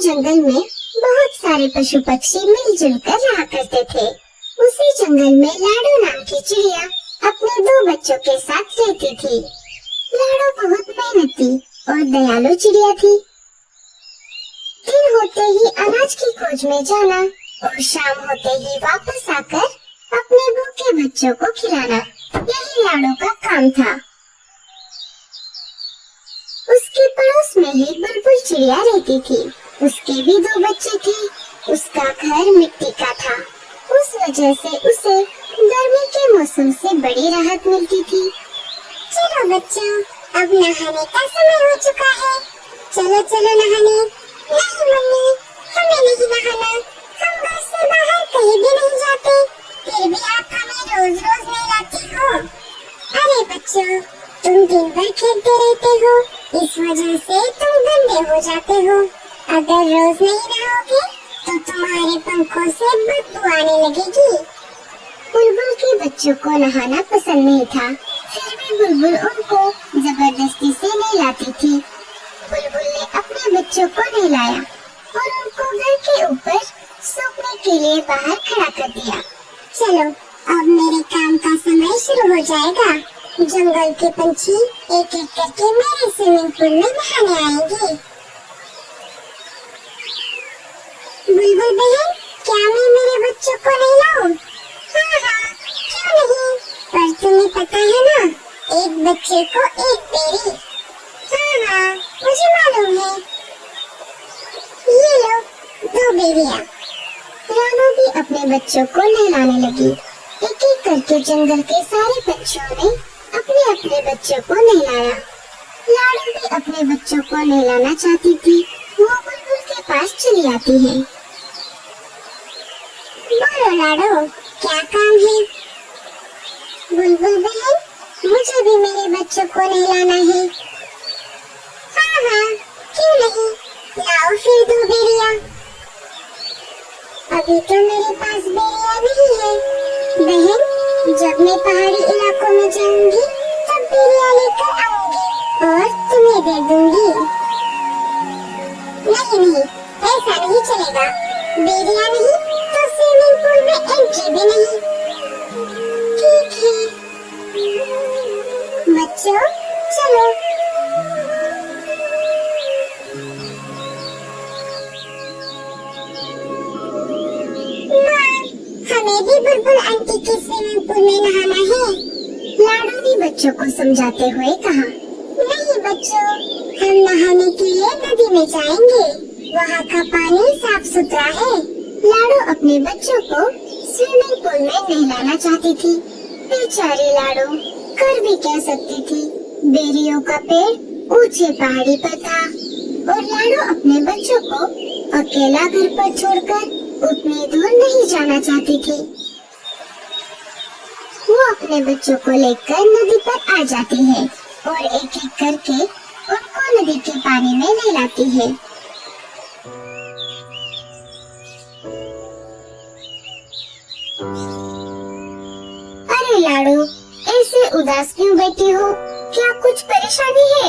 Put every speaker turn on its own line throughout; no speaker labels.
जंगल में बहुत सारे पशु पक्षी मिलजुल कर रहा करते थे। उसी जंगल में लाडो नाम की चिड़िया अपने 2 बच्चों के साथ रहती थी। लाडो बहुत मेहनती और दयालु चिड़िया थी। दिन होते ही अनाज की खोज में जाना और शाम होते ही वापस आकर अपने भूखे बच्चों को खिलाना, यही लाडो का काम था। उसके पड़ोस में ही बुलबुल चिड़िया रहती थी। उसके भी 2 बच्चे थे। उसका घर मिट्टी का था। उस वजह से उसे गर्मी के मौसम से बड़ी राहत मिलती थी।
चलो बच्चों, अब नहाने का समय हो चुका है। चलो चलो नहाने। नहीं मम्मी, हमें नहीं नहाना। हम घर से बाहर कहीं भी नहीं जाते। फिर भी आप हमें रोज रोज नहलाती हो। अरे बच्चों, तुम दिन भर खेलते रहते हो, इस वजह से तुम गंदे हो जाते हो। अगर रोज नहीं नहाओगे तो तुम्हारे पंखों से बदबू आने लगेगी।
बुलबुल के बच्चों को नहाना पसंद नहीं था, फिर भी बुलबुल उनको जबरदस्ती से नहलाती थी। बुलबुल ने अपने बच्चों को नहलाया और उनको घर के ऊपर सूखने के लिए बाहर खड़ा कर दिया।
चलो, अब मेरे काम का समय शुरू हो जाएगा। जंगल के पंछी एक एक करके मेरे स्विमिंग पूल में नहाने आएंगे। बुलबुल बहन, क्या मैं मेरे बच्चों को नहलाऊं? हाँ हाँ, क्यों नहीं, पर तुम्हें पता है ना, एक बच्चे को एक बेरी। हाँ हाँ, मुझे मालूम है। ये लो 2 बेरियां।
रानो भी अपने बच्चों को नहलाने लगी। एक एक करके जंगल के सारे पंछियों ने अपने अपने बच्चों को नहलाया। लाडो भी अपने बच्चों को नहलाना चाहती थी। वो बुलबुल के पास चली आती है।
बोलो लाडो, क्या काम है?
बुलबुल बहन, मुझे भी मेरे बच्चों को नहलाना है।
हाँ हाँ, क्यों नहीं, लाओ फिर 2 बेरियां।
अभी तो मेरे पास बेरियां नहीं है। बहन, जब मैं पहाड़ी इलाकों में जाऊंगी तब बेरियां लेकर आऊंगी और तुम्हें दे दूंगी।
नहीं नहीं, ऐसा नहीं चलेगा। बेरियां नहीं तो स्विमिंग पूल में एंट्री भी नहीं।
ठीक है
बच्चों, चलो। हमें भी बुलबुल आंटी के स्विमिंग पूल में नहाना है।
लाडो ने बच्चों को समझाते हुए कहा।
नहीं बच्चों, हम नहाने के लिए नदी में जाएंगे। वहाँ का पानी साफ सुथरा है।
लाडो अपने बच्चों को स्विमिंग पूल में नहलाना चाहती थी। बेचारी लाडो कर भी क्या सकती थी। बेरियों का पेड़ ऊंचे पहाड़ी पर था और लाडो अपने बच्चों को अकेला घर पर छोड़कर उतनी दूर नहीं जाना चाहती थी। वो अपने बच्चों को लेकर नदी पर आ जाती है और एक एक करके उनको नदी के पानी में नहलाती है। अरे लाडो, ऐसे उदास क्यों बैठी हो? क्या कुछ परेशानी है?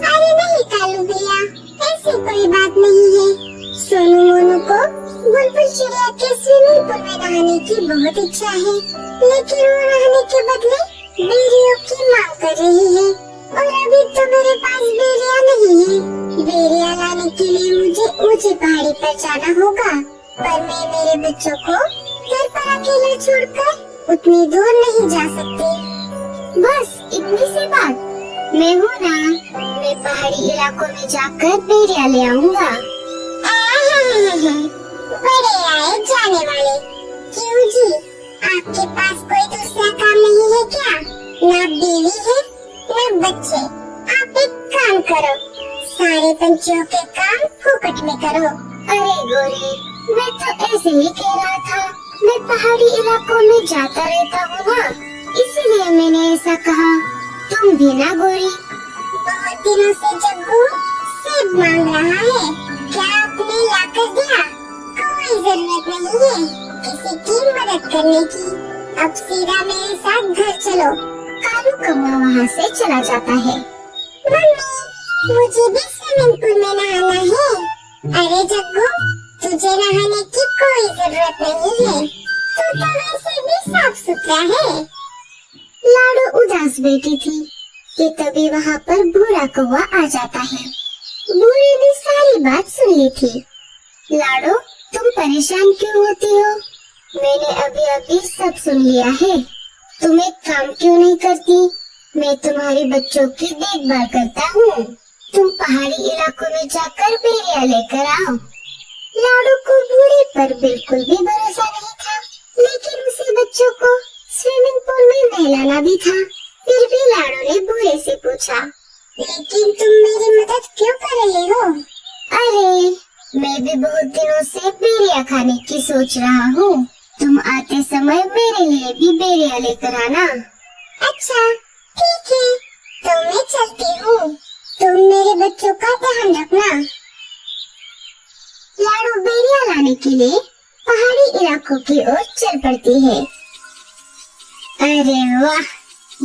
अरे नहीं कालू भैया, ऐसी कोई बात नहीं है। सोनू मोनू को बुलबुल चिड़िया के स्विमिंग पूल में नहाने की बहुत इच्छा है, लेकिन वो नहाने के बदले बेरियों की मांग कर रही है और अभी तो मेरे पास बेरियां नहीं है। बेरियां लाने के लिए मुझे ऊंची पहाड़ी पर जाना होगा, पर मैं मेरे बच्चों को घर पर अकेला छोड़कर उतनी दूर नहीं जा सकती।
बस इतनी सी बात, मैं हूँ ना, मैं पहाड़ी इलाकों में जाकर बेरियां ले आऊंगा।
बड़े आए जाने वाले। क्यों जी, आपके पास कोई दूसरा काम नहीं है क्या? ना बीवी है ना बच्चे। आप एक काम करो, सारे पंछियों के काम फुकट में करो।
अरे गोरी, मैं तो ऐसे ही कह रहा था। मैं पहाड़ी इलाकों में जाता रहता हूँ ना, इसीलिए मैंने ऐसा कहा। तुम भी ना गोरी।
बहुत दिनों से जग्गू सेब मांग रहा है, क्या आपने लाकर दिया? कोई जरूरत नहीं है किसी की मदद करने की। अब सीधा मेरे साथ घर चलो।
कालू कौवा वहाँ से चला जाता है।
मम्मी, मुझे भी स्विमिंग पूल में नहाना है। अरे जग्गू, तुझे नहाने की कोई जरूरत नहीं है, तू तो वैसे भी साफ सुथरा है।
लाडो उदास बैठी थी कि तभी वहाँ पर भूरा कौवा आ जाता है। भूरे ने सारी बात सुन ली थी। लाडो, तुम परेशान क्यों होती हो? मैंने अभी अभी सब सुन लिया है। तुम एक काम क्यों नहीं करती? मैं तुम्हारे बच्चों की देखभाल करता हूँ। तुम पहाड़ी इलाकों में जाकर बेरिया लेकर आओ। लाडो को भूरे पर बिल्कुल भी भरोसा नहीं था, लेकिन उसे बच्चों को स्विमिंग पूल में नहलाना भी था। फिर भी लाडो ने भूरे से पूछा,
लेकिन तुम मेरी मदद क्यों कर रहे हो?
अरे, मैं भी बहुत दिनों से बेरिया खाने की सोच रहा हूँ। तुम आते समय मेरे लिए भी बेरिया लेकर आना।
अच्छा, ठीक है, तो मैं चलती हूँ। तुम मेरे बच्चों का ध्यान रखना।
लाडो बेरिया लाने के लिए पहाड़ी इलाकों की ओर चल पड़ती है। अरे वाह,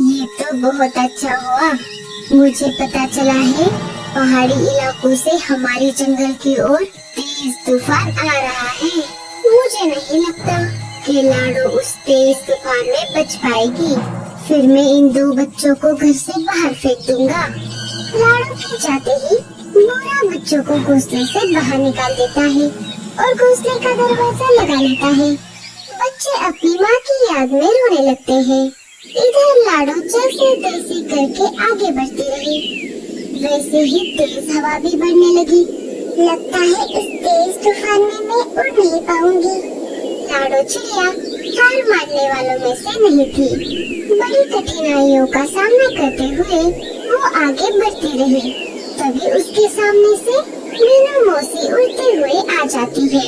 ये तो बहुत अच्छा हुआ। मुझे पता चला है पहाड़ी इलाकों से हमारे जंगल की ओर तेज तूफान आ रहा है। मुझे नहीं लगता कि लाडो उस तेज तूफान में बच पाएगी। फिर मैं इन दो बच्चों को घर से बाहर फेंक दूंगा। लाडो के जाते ही भूरा बच्चों को घोंसले से बाहर निकाल देता है और घोंसले का दरवाजा लगा लेता है। बच्चे अपनी माँ की याद में रोने लगते हैं। इधर लाडो जैसे तैसे करके आगे बढ़ती रही। वैसे ही तेज हवा भी बढ़ने लगी।
लगता है इस तेज तूफान में मैं उड़ नहीं पाऊंगी।
लाडो चिड़िया हार मानने वालों में से नहीं थी। बड़ी कठिनाइयों का सामना करते हुए वो आगे बढ़ती रही। तभी उसके सामने से मीनू मौसी उड़ते हुए आ जाती है।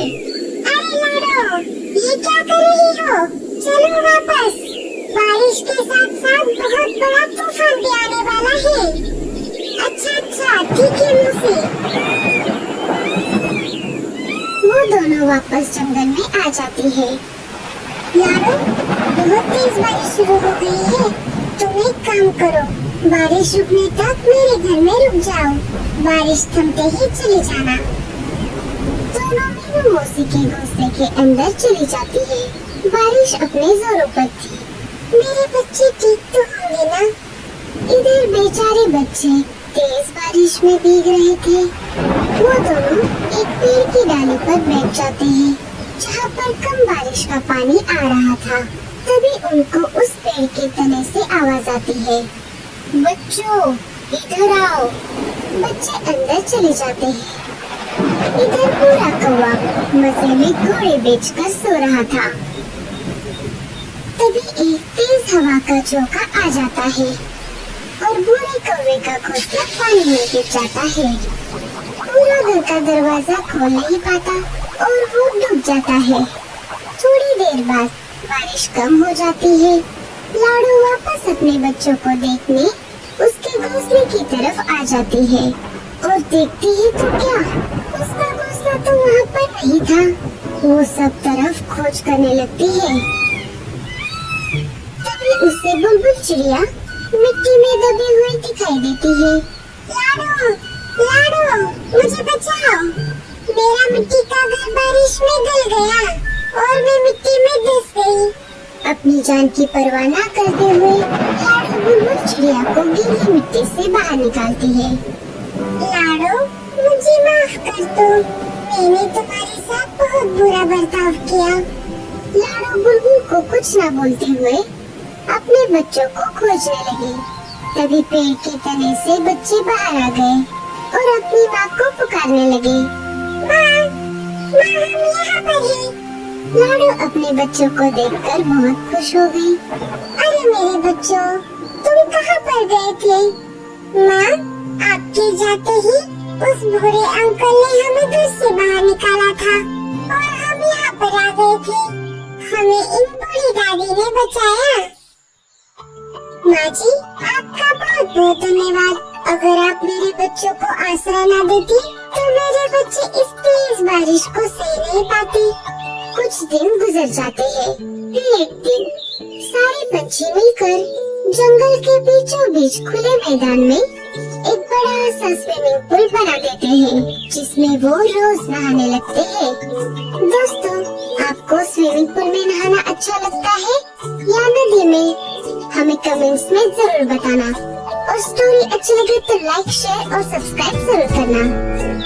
अरे लाडो, ये क्या कर रही हो? चलो वापस। बारिश के साथ साथ बहुत बड़ा तूफान भी आने वाला है। अच्छा, ठीक है मौसी।
वो दोनों वापस जंगल में आ जाती है।
लाडो, बहुत तेज बारिश शुरू हो गई है। तुम एक काम करो, बारिश रुकने तक मेरे घर में रुक जाओ। बारिश थमते ही चली जाना।
दोनों मीनू मौसी के घोंसले के अंदर चली जाती है। बारिश अपने जोरों पर थी।
मेरे बच्चे ठीक तो होंगे ना?
इधर बेचारे बच्चे तेज बारिश में भीग रहे थे। वो दोनों एक पेड़ की डाली पर बैठ जाते हैं, जहाँ पर कम बारिश का पानी आ रहा था। तभी उनको उस पेड़ के तने से आवाज आती है, बच्चों इधर आओ। बच्चे अंदर चले जाते हैं। इधर पूरा कौवा मजे में घोड़े बेचकर सो रहा था। तभी एक तेज हवा का झोंका आ जाता है और बूढ़े कौवे का घोंसला पानी में गिर जाता है। पूरा घर का दरवाजा खोल नहीं पाता और वो डूब जाता है। थोड़ी देर बाद बारिश कम हो जाती है। लाडो वापस अपने बच्चों को देखने उसके घोंसले की तरफ आ जाती है और देखती है तो क्या, उसका घोंसला तो वहाँ पर नहीं था। वो सब तरफ खोज करने लगती है। तभी उसे बुलबुल चिड़िया मिट्टी में दबी हुई दिखाई देती है।
लाडो, लाडो, मुझे बचाओ। मेरा मिट्टी का घर बारिश में गल गया और मैं मिट्टी में धंस गई।
अपनी जान की परवाह न करते हुए लाडो बुलबुल चिड़िया को गीली मिट्टी से बाहर निकालती है।
लाडो, मुझे माफ कर दो। मैंने तुम्हारे साथ बहुत बुरा बर्ताव किया।
लाडो बुलबुल को कुछ न बोलते हुए अपने बच्चों को खोजने लगी। तभी पेड़ के तने से बच्चे बाहर आ गए और अपनी माँ को पुकारने लगे,
माँ, हम यहाँ पर हैं।
लाडो अपने बच्चों को देखकर बहुत खुश हो गई।
अरे मेरे बच्चों, तुम कहाँ पर गए थे? माँ, आपके जाते ही उस भूरे अंकल ने हमें घर से बाहर निकाला था और हम यहाँ पर आ गए थे। हमें इन बूढ़ी दादी ने बचाया। माँ जी, आपका बहुत बहुत धन्यवाद। अगर आप मेरे बच्चों को आसरा न देती तो मेरे बच्चे इस तेज बारिश को सह नहीं पाते।
कुछ दिन गुजर जाते हैं। फिर एक दिन सारे पंछी मिलकर जंगल के बीचों बीच खुले मैदान में एक बड़ा छोटा सा स्विमिंग पूल बना देते हैं जिसमें वो रोज नहाने लगते हैं। दोस्तों, आपको स्विमिंग पूल में नहाना अच्छा लगता है या नदी में? हमें कमेंट्स में जरूर बताना। और स्टोरी अच्छी लगे तो लाइक, शेयर और सब्सक्राइब जरूर करना।